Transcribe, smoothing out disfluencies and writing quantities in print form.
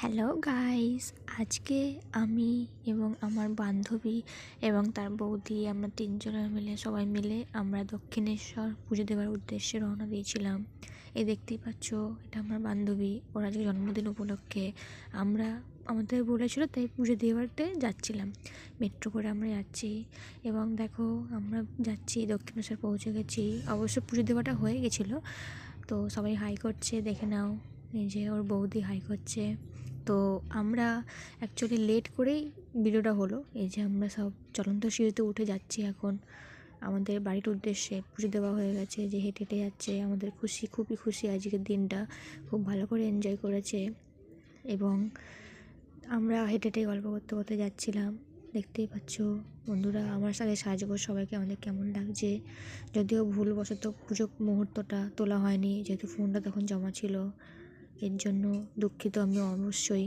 Hello guys, আজকে আমি এবং আমার বান্ধবী এবং তার বৌদি আমরা তিনজনে মিলে সবাই মিলে আমরা দক্ষিণেশ্বর পুজো দেওয়ার উদ্দেশ্যে রওনা দিয়েছিলাম। এই দেখতেই পাচ্ছ, এটা আমার বান্ধবী। ওর আজকে জন্মদিন উপলক্ষে আমরা আমাদের বলেছিল, তাই পুজো দেওয়াতে যাচ্ছিলাম। মেট্রো করে আমরা যাচ্ছি এবং দেখো আমরা যাচ্ছি, দক্ষিণেশ্বর পৌঁছে গেছি। অবশ্য পুজো দেওয়াটা হয়ে গেছিলো, তো সবাই হাই করছে, দেখে নাও। এই যে ওর বৌদি হাই করছে। তো আমরা অ্যাকচুয়ালি লেট করেই ভিডিওটা হলো। এই যে আমরা সব চলন্ত সিঁড়িতে উঠে যাচ্ছি এখন আমাদের বাড়ির উদ্দেশ্যে। পুজো দেওয়া হয়ে গেছে, যে হেঁটে হেঁটে যাচ্ছে। আমাদের খুশি, খুবই খুশি আজকের দিনটা, খুব ভালো করে এনজয় করেছে। এবং আমরা হেঁটে হেঁটে গল্প করতে করতে যাচ্ছিলাম। দেখতেই পাচ্ছ বন্ধুরা, আমার সাথে সাজগোজ সবাইকে আমাদের কেমন লাগছে। যদিও ভুলবশত পুজো মুহূর্তটা তোলা হয়নি, যেহেতু ফোনটা তখন জমা ছিল, এর জন্য দুঃখিত আমি অবশ্যই।